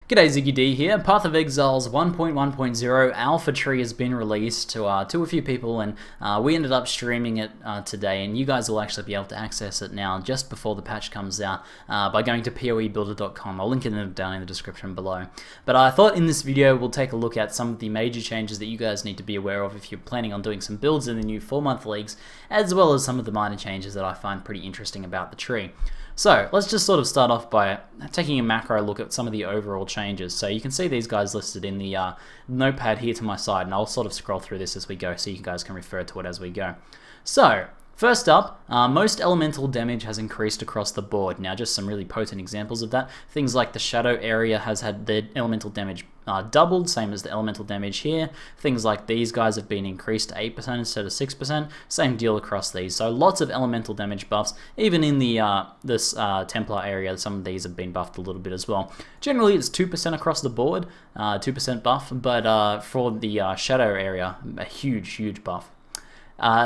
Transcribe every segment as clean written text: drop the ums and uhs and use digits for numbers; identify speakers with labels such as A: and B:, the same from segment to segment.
A: G'day, ZiggyD here. Path of Exile's 1.1.0 alpha tree has been released to a few people, and we ended up streaming it today, and you guys will actually be able to access it now just before the patch comes out by going to poebuilder.com. I'll link it down in the description below. But I thought in this video we'll take a look at some of the major changes that you guys need to be aware of if you're planning on doing some builds in the new 4-month leagues, as well as some of the minor changes that I find pretty interesting about the tree. So let's just sort of start off by taking a macro look at some of the overall changes. So you can see these guys listed in the notepad here to my side, and I'll sort of scroll through this as we go so you guys can refer to it as we go. So first up, most elemental damage has increased across the board. Now just some really potent examples of that. Things like the shadow area has had the elemental damage doubled, same as the elemental damage here. Things like these guys have been increased to 8% instead of 6%. Same deal across these. So lots of elemental damage buffs. Even in the this Templar area, some of these have been buffed a little bit as well. Generally it's 2% across the board, 2% buff, but for the shadow area, a huge buff.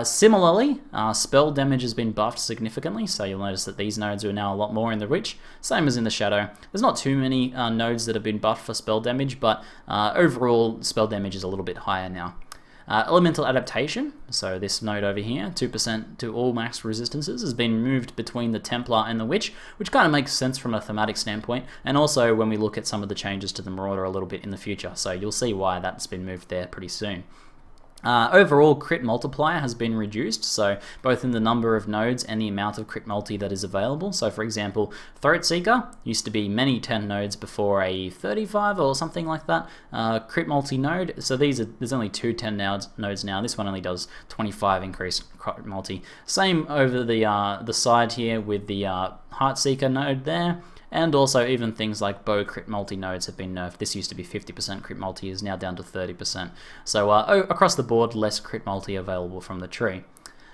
A: Similarly, spell damage has been buffed significantly, so you'll notice that these nodes are now a lot more in the Witch, same as in the Shadow. There's not too many nodes that have been buffed for spell damage, but overall spell damage is a little bit higher now. Elemental Adaptation, so this node over here, 2% to all max resistances, has been moved between the Templar and the Witch, which kind of makes sense from a thematic standpoint, and also when we look at some of the changes to the Marauder a little bit in the future, so you'll see why that's been moved there pretty soon. Overall, crit multiplier has been reduced, so both in the number of nodes and the amount of crit multi that is available. So for example, Throat Seeker used to be many 10 nodes before a 35 or something like that crit multi node. So there's only two 10 nodes now. This one only does 25 increased crit multi. Same over the side here with the Heart Seeker node there. And also even things like bow crit multi nodes have been nerfed. This used to be 50% crit multi, is now down to 30%. So across the board, less crit multi available from the tree.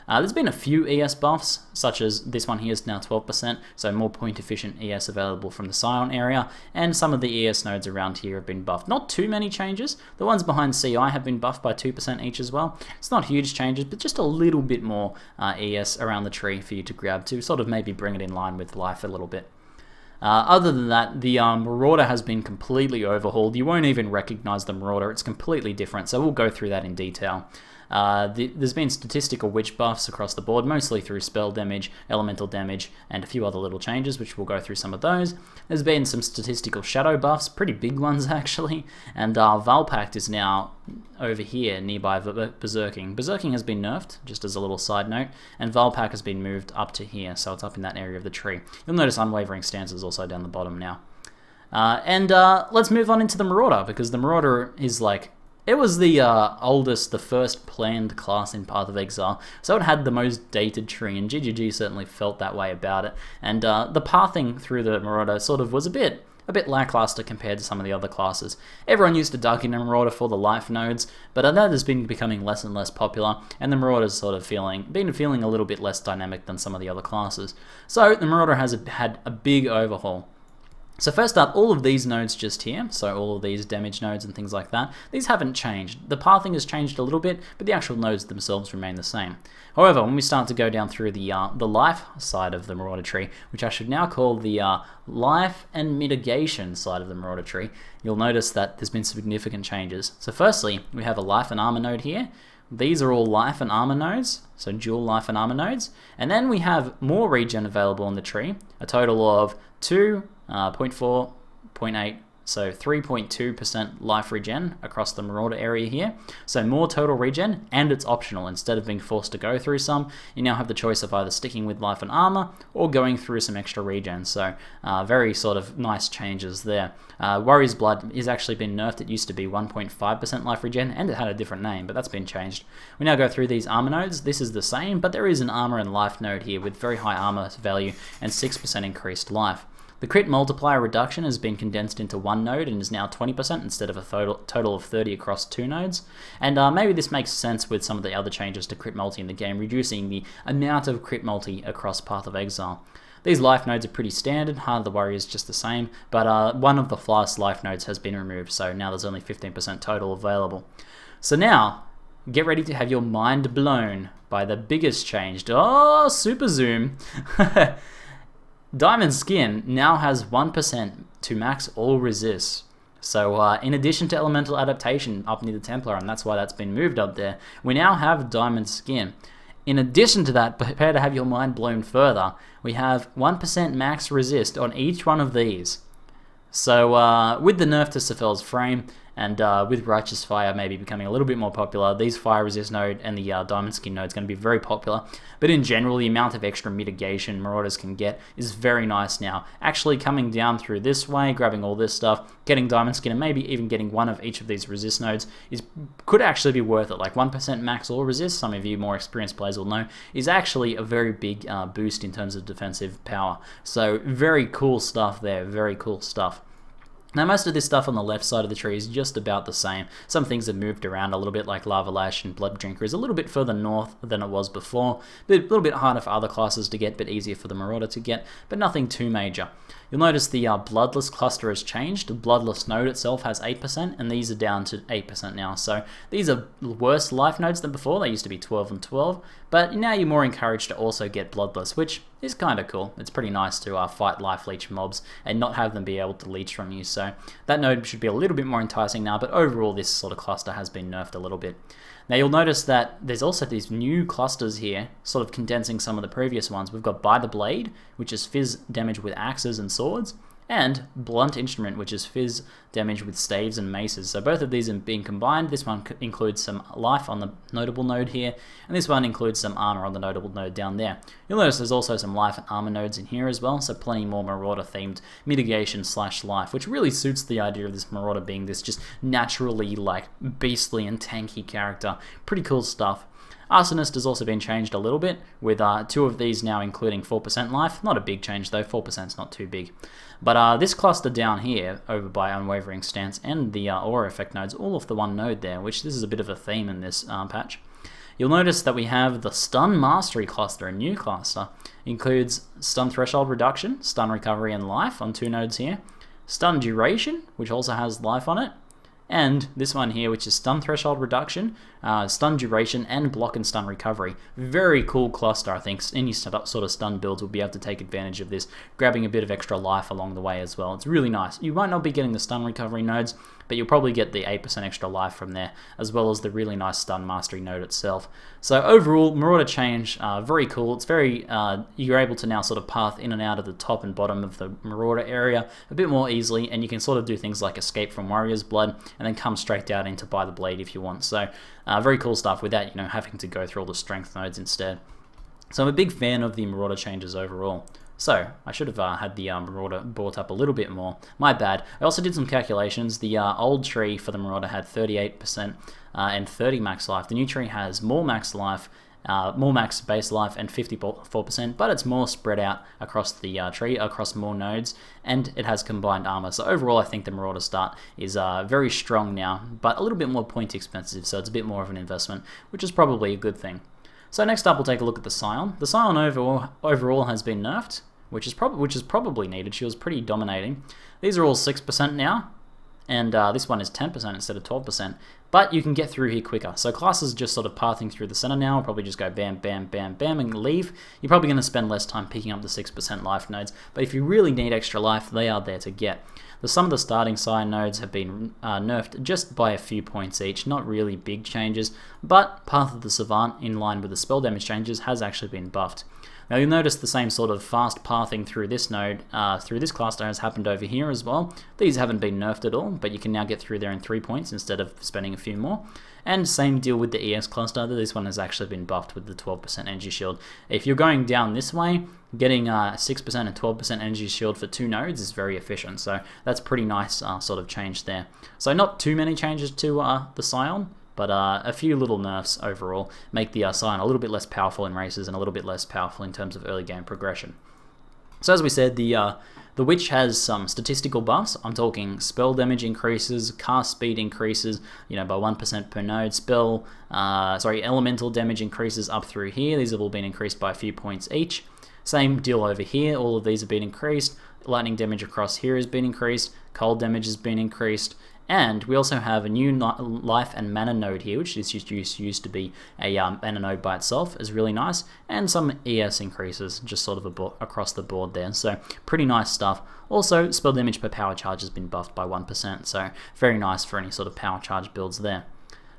A: There's been a few ES buffs, such as this one here is now 12%, so more point efficient ES available from the Scion area, and some of the ES nodes around here have been buffed. Not too many changes. The ones behind CI have been buffed by 2% each as well. It's not huge changes, but just a little bit more ES around the tree for you to grab to sort of maybe bring it in line with life a little bit. Other than that, the Marauder has been completely overhauled. You won't even recognize the Marauder. It's completely different, so we'll go through that in detail. There's been statistical witch buffs across the board, mostly through spell damage, elemental damage, and a few other little changes, which we'll go through some of those. There's been some statistical shadow buffs, pretty big ones actually, and Vaal Pact is now over here nearby Beserking. Beserking has been nerfed, just as a little side note, and Vaal Pact has been moved up to here, so it's up in that area of the tree. You'll notice Unwavering Stance is also down the bottom now. Let's move on into the Marauder, because the Marauder is like, it was the oldest, the first planned class in Path of Exile, so it had the most dated tree, and ZiggyD certainly felt that way about it. And the pathing through the Marauder sort of was a bit lackluster compared to some of the other classes. Everyone used to duck in a Marauder for the life nodes, but that has been becoming less and less popular, and the Marauder's sort of been feeling a little bit less dynamic than some of the other classes. So the Marauder has had a big overhaul. So first up, all of these nodes just here, so all of these damage nodes and things like that, these haven't changed. The pathing has changed a little bit, but the actual nodes themselves remain the same. However, when we start to go down through the life side of the Marauder tree, which I should now call the life and mitigation side of the Marauder tree, you'll notice that there's been significant changes. So firstly, we have a life and armor node here. These are all life and armor nodes, so dual life and armor nodes. And then we have more regen available in the tree, a total of 2, 0.4, 0.8, so 3.2% life regen across the Marauder area here. So more total regen, and it's optional. Instead of being forced to go through some, you now have the choice of either sticking with life and armor or going through some extra regen. So very sort of nice changes there. Warrior's Blood has actually been nerfed. It used to be 1.5% life regen, and it had a different name, but that's been changed. We now go through these armor nodes. This is the same, but there is an armor and life node here with very high armor value and 6% increased life. The crit multiplier reduction has been condensed into one node and is now 20% instead of a total of 30 across 2 nodes. And maybe this makes sense with some of the other changes to crit multi in the game, reducing the amount of crit multi across Path of Exile. These life nodes are pretty standard, Heart of the Warrior is just the same, but one of the flask life nodes has been removed, so now there's only 15% total available. So now, get ready to have your mind blown by the biggest change. Oh, super zoom! Diamond Skin now has 1% to max all resists. So in addition to elemental adaptation up near the Templar, and that's why that's been moved up there, we now have diamond skin. In addition to that, prepare to have your mind blown further, we have 1% max resist on each one of these. So with the nerf to Sephel's frame, and with Righteous Fire maybe becoming a little bit more popular, these Fire Resist node and the Diamond Skin node is going to be very popular. But in general, the amount of extra mitigation Marauders can get is very nice now. Actually coming down through this way, grabbing all this stuff, getting Diamond Skin, and maybe even getting one of each of these resist nodes could actually be worth it. Like 1% max or resist, some of you more experienced players will know, is actually a very big boost in terms of defensive power. So very cool stuff there, very cool stuff. Now most of this stuff on the left side of the tree is just about the same. Some things have moved around a little bit, like Lava Lash and Blood Drinker is a little bit further north than it was before, but a little bit harder for other classes to get, but easier for the Marauder to get, but nothing too major. You'll notice the Bloodless cluster has changed. The Bloodless node itself has 8%, and these are down to 8% now. So these are worse life nodes than before. They used to be 12 and 12, but now you're more encouraged to also get Bloodless, which is kind of cool. It's pretty nice to fight life leech mobs and not have them be able to leech from you. So that node should be a little bit more enticing now, but overall this sort of cluster has been nerfed a little bit. Now you'll notice that there's also these new clusters here, sort of condensing some of the previous ones. We've got By the Blade, which is fizz damage with axes and swords, and Blunt Instrument, which is fizz damage with staves and maces. So both of these are being combined. This one includes some life on the notable node here, and this one includes some armor on the notable node down there. You'll notice there's also some life and armor nodes in here as well, so plenty more Marauder themed mitigation / life, which really suits the idea of this Marauder being this just naturally like beastly and tanky character. Pretty cool stuff. Arsonist has also been changed a little bit, with 2 of these now including 4% life. Not a big change though, 4% is not too big. But this cluster down here, over by Unwavering Stance and the Aura Effect nodes, all off the one node there, which this is a bit of a theme in this patch. You'll notice that we have the Stun Mastery cluster, a new cluster. It includes Stun Threshold Reduction, Stun Recovery and Life on 2 nodes here. Stun Duration, which also has life on it. And this one here, which is Stun Threshold Reduction, Stun Duration, and Block and Stun Recovery. Very cool cluster, I think. Any sort of stun builds will be able to take advantage of this, grabbing a bit of extra life along the way as well. It's really nice. You might not be getting the Stun Recovery nodes, but you'll probably get the 8% extra life from there, as well as the really nice Stun Mastery node itself. So overall, Marauder change, very cool. It's very, you're able to now sort of path in and out of the top and bottom of the Marauder area a bit more easily, and you can sort of do things like escape from Warrior's Blood, and then come straight out into By the Blade if you want. So very cool stuff without, you know, having to go through all the strength nodes instead. So I'm a big fan of the Marauder changes overall. So I should have had the Marauder brought up a little bit more. My bad. I also did some calculations. The old tree for the Marauder had 38% and 30 max life. The new tree has more max life, more max base life and 54%, but it's more spread out across the tree, across more nodes, and it has combined armor. So overall, I think the Marauder start is very strong now, but a little bit more point expensive, so it's a bit more of an investment, which is probably a good thing. So next up, we'll take a look at the Scion. The Scion overall has been nerfed, which is probably needed. She was pretty dominating. These are all 6% now, and this one is 10% instead of 12%. But you can get through here quicker. So classes just sort of pathing through the center now will probably just go bam, bam, bam, bam, and leave. You're probably going to spend less time picking up the 6% life nodes, but if you really need extra life, they are there to get. Some of the starting Scion nodes have been nerfed just by a few points each, not really big changes, but Path of the Savant, in line with the spell damage changes, has actually been buffed. Now you'll notice the same sort of fast pathing through this node, through this cluster has happened over here as well. These haven't been nerfed at all, but you can now get through there in 3 points instead of spending a few more. And same deal with the ES cluster, this one has actually been buffed with the 12% energy shield. If you're going down this way, getting 6% and 12% energy shield for 2 nodes is very efficient, so that's pretty nice sort of change there. So not too many changes to the Scion, but a few little nerfs overall make the Scion a little bit less powerful in races and a little bit less powerful in terms of early game progression. So as we said, the Witch has some statistical buffs. I'm talking spell damage increases, cast speed increases, you know, by 1% per node. Elemental damage increases up through here. These have all been increased by a few points each. Same deal over here. All of these have been increased. lightning damage across here has been increased, cold damage has been increased, and we also have a new life and mana node here, which is used to be a mana node by itself, is really nice, and some ES increases just sort of across the board there, so pretty nice stuff. Also, spell damage per power charge has been buffed by 1%, so very nice for any sort of power charge builds there.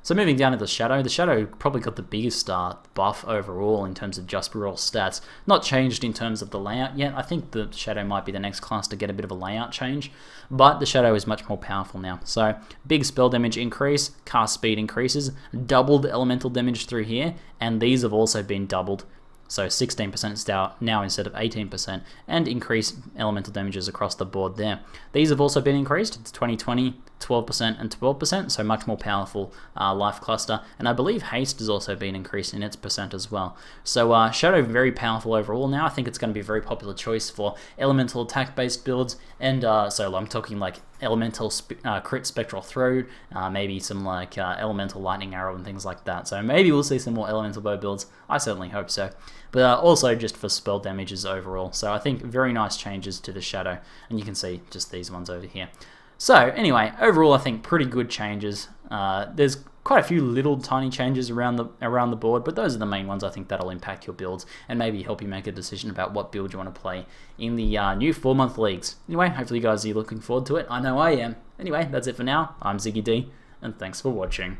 A: So moving down to the Shadow probably got the biggest buff overall in terms of just raw stats. Not changed in terms of the layout yet. I think the Shadow might be the next class to get a bit of a layout change, but the Shadow is much more powerful now. So big spell damage increase, cast speed increases, doubled elemental damage through here, and these have also been doubled. So 16% now instead of 18%, and increased elemental damages across the board there. These have also been increased. It's 20, 12%, and 12%, so much more powerful life cluster. And I believe haste has also been increased in its percent as well. So Shadow very powerful overall now. I think it's going to be a very popular choice for elemental attack-based builds, and so I'm talking like elemental crit spectral throw, maybe some like elemental lightning arrow and things like that. So maybe we'll see some more elemental bow builds. I certainly hope so. But also just for spell damages overall. So I think very nice changes to the Shadow, and you can see just these ones over here. So anyway, overall I think pretty good changes. There's quite a few little tiny changes around the board, but those are the main ones I think that'll impact your builds and maybe help you make a decision about what build you want to play in the new 4-month leagues. Anyway, hopefully you guys are looking forward to it. I know I am. Anyway, that's it for now. I'm ZiggyD, and thanks for watching.